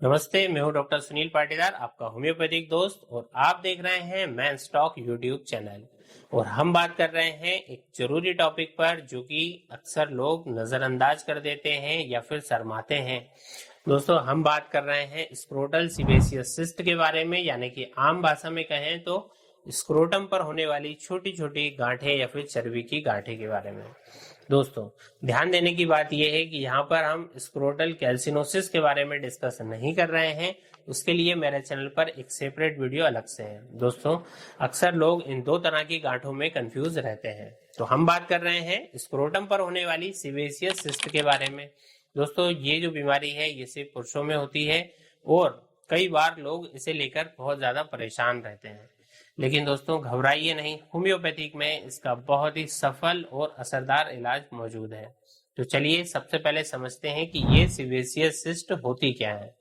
नमस्ते, मैं हूं डॉक्टर सुनील पाटीदार, आपका होम्योपैथिक दोस्त। और आप देख रहे हैं मैन स्टॉक यूट्यूब चैनल। और हम बात कर रहे हैं एक जरूरी टॉपिक पर जो कि अक्सर लोग नजरअंदाज कर देते हैं या फिर शर्माते हैं। दोस्तों, हम बात कर रहे हैं स्क्रोटल सीबेसियस सिस्ट के बारे में, यानी कि आम भाषा में कहें तो स्क्रोटम पर होने वाली छोटी छोटी गांठें या फिर चर्बी की गांठें के बारे में। दोस्तों, ध्यान देने की बात यह है कि यहाँ पर हम स्क्रोटल कैल्सिनोसिस के बारे में डिस्कस नहीं कर रहे हैं। उसके लिए मेरे चैनल पर एक सेपरेट वीडियो अलग से है। दोस्तों, अक्सर लोग इन दो तरह की गांठों में कंफ्यूज रहते हैं। तो हम बात कर रहे हैं स्क्रोटम पर होने वाली सीबेसियस सिस्ट के बारे में। दोस्तों, ये जो बीमारी है ये सिर्फ पुरुषों में होती है और कई बार लोग इसे लेकर बहुत ज्यादा परेशान रहते हैं। लेकिन दोस्तों, घबराइए नहीं, होम्योपैथिक में इसका बहुत ही सफल और असरदार इलाज मौजूद है। तो चलिए सबसे पहले समझते हैं कि ये सीबेसियस सिस्ट होती क्या है।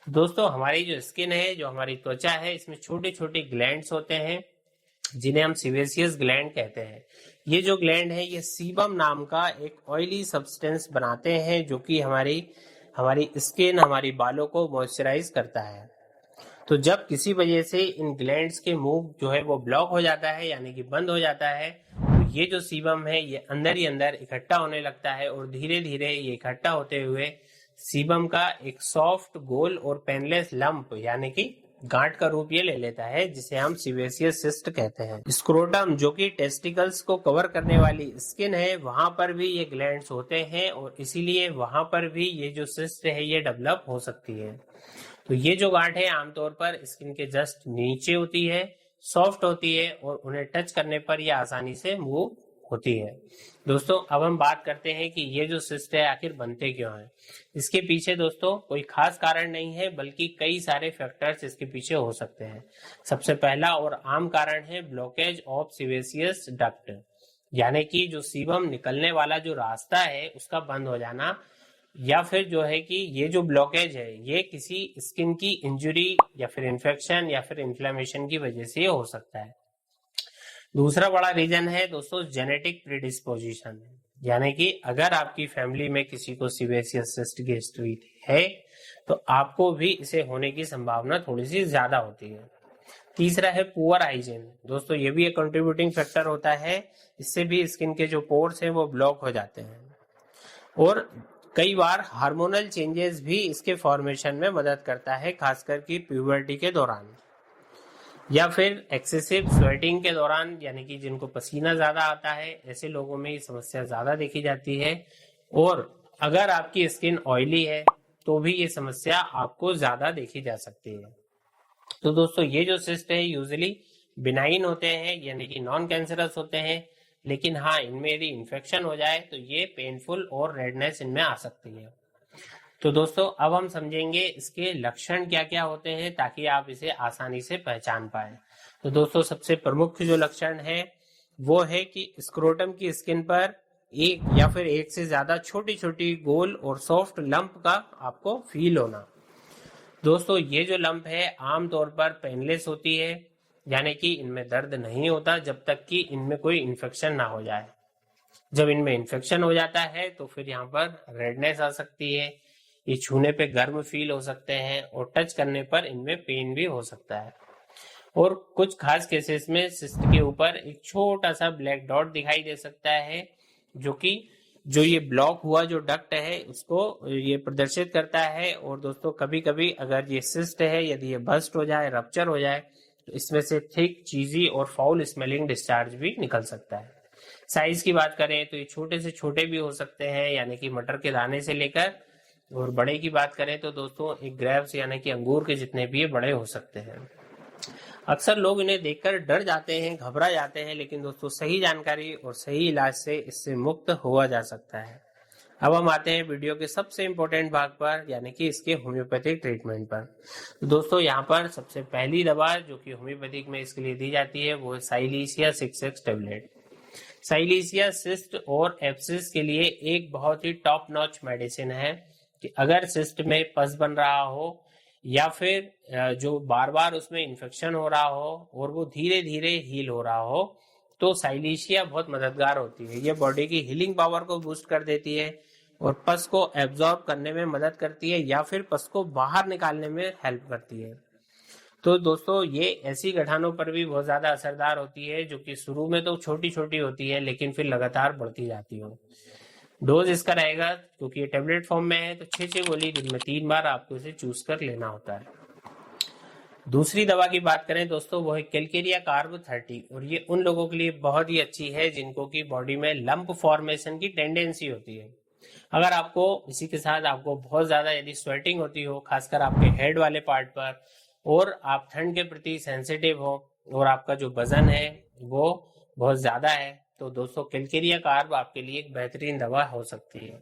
दोस्तों, हमारी जो स्किन है, जो हमारी त्वचा है, इसमें छोटे छोटे ग्लैंड्स होते हैं जिन्हें हम सीबेसियस ग्लैंड कहते हैं। ये जो ग्लैंड है ये सीबम नाम का एक ऑयली सब्सटेंस बनाते हैं जो कि हमारी स्किन, हमारी बालों को मॉइस्चराइज करता है। तो जब किसी वजह से इन ग्लैंड्स के मूव जो है वो ब्लॉक हो जाता है, यानी कि बंद हो जाता है, तो ये जो सीबम है ये अंदर ही अंदर इकट्ठा होने लगता है और धीरे धीरे ये इकट्ठा होते हुए सीबम का एक सॉफ्ट, गोल और पेनलेस लंप यानी कि गांठ का रूप ये ले लेता है, जिसे हम सीबेसियस सिस्ट कहते हैं। स्क्रोटम जो कि टेस्टिकल्स को कवर करने वाली स्किन है, वहां पर भी ये ग्लैंड्स होते हैं और इसीलिए वहां पर भी ये जो सिस्ट है ये डेवलप हो सकती है। तो ये जो गांठ है आमतौर पर स्किन के जस्ट नीचे होती है, सॉफ्ट होती है और उन्हें टच करने पर यह आसानी से मूव होती है। दोस्तों, अब हम बात करते हैं कि ये जो सिस्ट है आखिर बनते क्यों हैं। इसके पीछे दोस्तों कोई खास कारण नहीं है, बल्कि कई सारे फैक्टर्स इसके पीछे हो सकते हैं। सबसे पहला और आम कारण है ब्लॉकेज ऑफ सीबेसियस डक्ट, यानी कि जो सीबम निकलने वाला जो रास्ता है उसका बंद हो जाना, या फिर जो है कि ये जो ब्लॉकेज है ये किसी स्किन की इंजरी या फिर इन्फेक्शन या फिर इन्फ्लेमेशन की वजह से हो सकता है। दूसरा बड़ा रीजन है दोस्तों जेनेटिक प्रीडिस्पोजिशन, यानी कि अगर आपकी फैमिली में किसी को सीबेसियस सिस्ट की हिस्ट्री है तो आपको भी इसे होने की संभावना थोड़ी सी ज्यादा होती है। तीसरा है पुअर हाइजीन। दोस्तों, ये भी एक कंट्रीब्यूटिंग फैक्टर होता है, इससे भी स्किन के जो पोर्स हैं वो ब्लॉक हो जाते हैं। और कई बार हार्मोनल चेंजेस भी इसके फॉर्मेशन में मदद करता है, खासकर कि प्यूबर्टी के दौरान या फिर एक्सेसिव स्वेटिंग के दौरान, यानी कि जिनको पसीना ज्यादा आता है, ऐसे लोगों में ये समस्या ज्यादा देखी जाती है। और अगर आपकी स्किन ऑयली है तो भी ये समस्या आपको ज्यादा देखी जा सकती है। तो दोस्तों, ये जो सिस्ट है यूजुअली बिनाइन होते हैं, यानी कि नॉन कैंसरस होते हैं, लेकिन हाँ, इनमें यदि इन्फेक्शन हो जाए तो ये पेनफुल और रेडनेस इनमें आ सकती है। तो दोस्तों, अब हम समझेंगे इसके लक्षण क्या क्या होते हैं ताकि आप इसे आसानी से पहचान पाए। तो दोस्तों, सबसे प्रमुख जो लक्षण है वो है कि स्क्रोटम की स्किन पर एक या फिर एक से ज्यादा छोटी छोटी गोल और सॉफ्ट लंप का आपको फील होना। दोस्तों, ये जो लंप है आमतौर पर पेनलेस होती है, यानी कि इनमें दर्द नहीं होता जब तक कि इनमें कोई इन्फेक्शन ना हो जाए। जब इनमें इन्फेक्शन हो जाता है तो फिर यहाँ पर रेडनेस आ सकती है, ये छूने पे गर्म फील हो सकते हैं और टच करने पर इनमें पेन भी हो सकता है। और कुछ खास केसेस में सिस्ट के ऊपर एक छोटा सा ब्लैक डॉट दिखाई दे सकता है, जो ये ब्लॉक हुआ जो डक्ट है उसको ये प्रदर्शित करता है। और दोस्तों, कभी कभी अगर ये सिस्ट है, यदि ये बस्ट हो जाए, रप्चर हो जाए, तो इसमें से थिक, चीजी और फाउल स्मेलिंग डिस्चार्ज भी निकल सकता है। साइज की बात करें तो ये छोटे से छोटे भी हो सकते हैं, यानी कि मटर के दाने से लेकर, और बड़े की बात करें तो दोस्तों एक ग्रेप्स यानी कि अंगूर के जितने भी ये बड़े हो सकते हैं। अक्सर लोग इन्हें देखकर डर जाते हैं, घबरा जाते हैं, लेकिन दोस्तों सही जानकारी और सही इलाज से इससे मुक्त हुआ जा सकता है। अब हम आते हैं वीडियो के सबसे इम्पोर्टेंट भाग पर, यानी कि इसके होम्योपैथिक ट्रीटमेंट पर। तो दोस्तों, यहाँ पर सबसे पहली दवा जो कि होम्योपैथिक में इसके लिए दी जाती है वो है साइलीसिया 6X टेबलेट। साइलीसिया सिस्ट और एब्सिस के लिए एक बहुत ही टॉप नॉच मेडिसिन है कि अगर सिस्ट में पस बन रहा हो या फिर जो बार बार उसमें इन्फेक्शन हो रहा हो और वो धीरे धीरे हील हो रहा हो, तो साइलीशिया बहुत मददगार होती है। ये बॉडी की हीलिंग पावर को बूस्ट कर देती है और पस को एब्जॉर्ब करने में मदद करती है या फिर पस को बाहर निकालने में हेल्प करती है। तो दोस्तों ये ऐसी गठानों पर भी बहुत ज्यादा असरदार होती है जो कि शुरू में तो छोटी छोटी होती है लेकिन फिर लगातार बढ़ती जाती है। डोज इसका रहेगा, क्योंकि ये टेबलेट फॉर्म में है, तो 6 गोली दिन में 3 बार आपको इसे चूज कर लेना होता है। दूसरी दवा की बात करें दोस्तों, वो है कैलकेरिया कार्ब 30, और ये उन लोगों के लिए बहुत ही अच्छी है जिनको की बॉडी में लंप फॉर्मेशन की टेंडेंसी होती है। अगर आपको इसी के साथ आपको बहुत ज्यादा यदि स्वेटिंग होती हो, खासकर आपके हेड वाले पार्ट पर, और आप ठंड के प्रति सेंसिटिव हो और आपका जो वजन है वो बहुत ज्यादा है, तो दोस्तों कैलकेरिया कार्ब आपके लिए एक बेहतरीन दवा हो सकती है।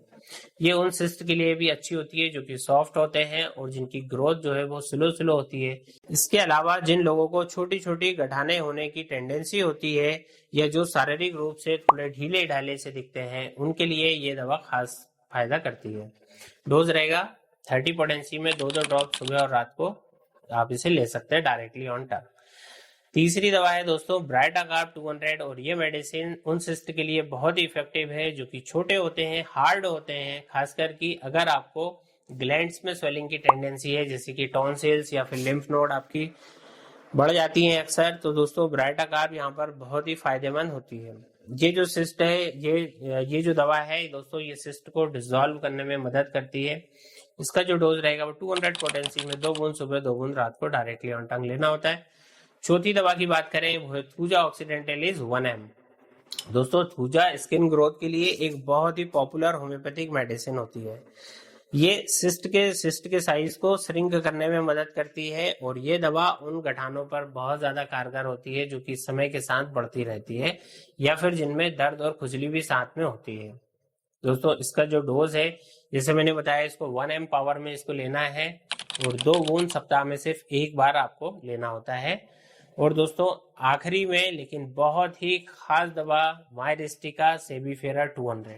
ये उन सिस्ट के लिए भी अच्छी होती है जो कि सॉफ्ट होते हैं और जिनकी ग्रोथ जो है वो स्लो स्लो होती है। इसके अलावा जिन लोगों को छोटी छोटी गठाने होने की टेंडेंसी होती है या जो शारीरिक रूप से थोड़े ढीले ढाले से दिखते हैं, उनके लिए ये दवा खास फायदा करती है। डोज रहेगा 30 पोटेंसी में 2-2 ड्रॉप सुबह और रात को आप इसे ले सकते हैं डायरेक्टली ऑन टर्म। तीसरी दवा है दोस्तों ब्राइटाकार्ब 200, और ये मेडिसिन उन सिस्ट के लिए बहुत ही इफेक्टिव है जो कि छोटे होते हैं, हार्ड होते हैं, खासकर कि अगर आपको ग्लैंड्स में स्वेलिंग की टेंडेंसी है, जैसे कि टॉन्सिल्स या फिर लिम्फ नोड आपकी बढ़ जाती हैं अक्सर, तो दोस्तों ब्राइटाकार्ब यहाँ पर बहुत ही फायदेमंद होती है। ये जो सिस्ट है, ये जो दवा है दोस्तों, ये सिस्ट को डिसॉल्व करने में मदद करती है। इसका जो डोज रहेगा वो 200 पोटेंसी में 2 बूंद सुबह 2 बूंद रात को डायरेक्टली ऑन टंग लेना होता है। चौथी दवा की बात करें वो है थूजा ऑक्सीडेंटलीज 1M। दोस्तों थूजा स्किन ग्रोथ के लिए एक बहुत ही पॉपुलर होम्योपैथिक मेडिसिन होती है। ये सिस्ट के साइज को श्रिंक करने में मदद करती है, और ये दवा उन गठानों पर बहुत ज्यादा कारगर होती है जो कि समय के साथ बढ़ती रहती है या फिर जिनमें दर्द और खुजली भी साथ में होती है। दोस्तों इसका जो डोज है, जैसे मैंने बताया, इसको 1M पावर में इसको लेना है और 2 बूंद सप्ताह में सिर्फ एक बार आपको लेना होता है। और दोस्तों आखिरी में लेकिन बहुत ही खास दवा माइरिस्टिका सेबीफेरा 200।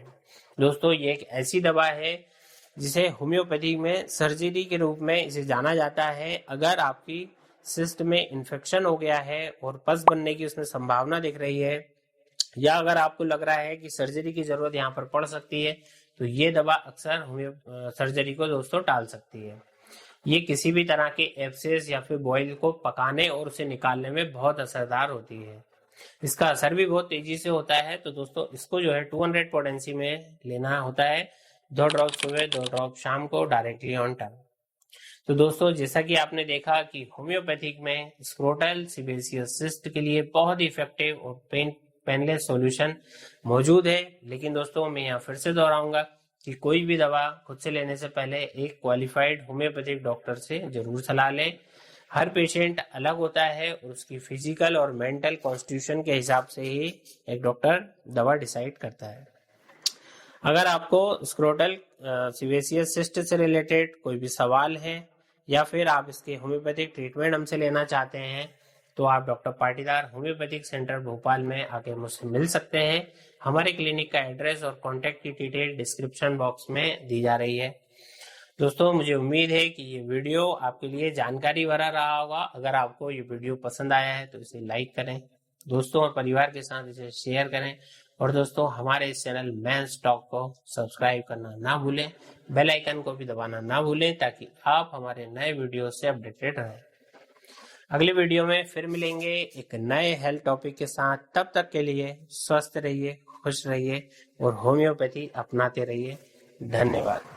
दोस्तों ये एक ऐसी दवा है जिसे होम्योपैथी में सर्जरी के रूप में इसे जाना जाता है। अगर आपकी सिस्ट में इन्फेक्शन हो गया है और पस बनने की उसमें संभावना दिख रही है, या अगर आपको लग रहा है कि सर्जरी की जरूरत यहाँ पर पड़ सकती है, तो ये दवा अक्सर सर्जरी को दोस्तों टाल सकती है। ये किसी भी तरह के एब्सेस या फिर बॉइल को पकाने और उसे निकालने में बहुत असरदार होती है। इसका असर भी बहुत तेजी से होता है। तो दोस्तों इसको जो है 200 पोटेंसी में लेना होता है, 2 ड्रॉप सुबह 2 ड्रॉप शाम को डायरेक्टली ऑन टर्म। तो दोस्तों जैसा कि आपने देखा कि होम्योपैथिक में स्क्रोटल सीबेसियस सिस्ट के लिए बहुत ही इफेक्टिव और पेनलेस सॉल्यूशन मौजूद है। लेकिन दोस्तों मैं यहाँ फिर से दोहराऊंगा कि कोई भी दवा खुद से लेने से पहले एक क्वालिफाइड होम्योपैथिक डॉक्टर से जरूर सलाह लें। हर पेशेंट अलग होता है और उसकी फिजिकल और मेंटल कॉन्स्टिट्यूशन के हिसाब से ही एक डॉक्टर दवा डिसाइड करता है। अगर आपको स्क्रोटल सीबेसियस सिस्ट से रिलेटेड कोई भी सवाल है या फिर आप इसके होम्योपैथिक ट्रीटमेंट हमसे लेना चाहते हैं, तो आप doctor Patidar homeopathic centre Bhopal में आके मुझसे मिल सकते हैं। हमारे क्लिनिक का एड्रेस और कॉन्टैक्ट की डिटेल डिस्क्रिप्शन बॉक्स में दी जा रही है। दोस्तों मुझे उम्मीद है कि ये वीडियो आपके लिए जानकारी भरा रहा होगा। अगर आपको ये वीडियो पसंद आया है तो इसे लाइक करें, दोस्तों और परिवार के साथ इसे शेयर करें, और दोस्तों हमारे इस चैनल मेंस टॉक को सब्सक्राइब करना ना भूलें, बेल आइकन को भी दबाना ना भूलें, ताकि आप हमारे नए वीडियो से अपडेटेड रहें। अगले वीडियो में फिर मिलेंगे एक नए हेल्थ टॉपिक के साथ। तब तक के लिए स्वस्थ रहिए, खुश रहिए और होम्योपैथी अपनाते रहिए। धन्यवाद।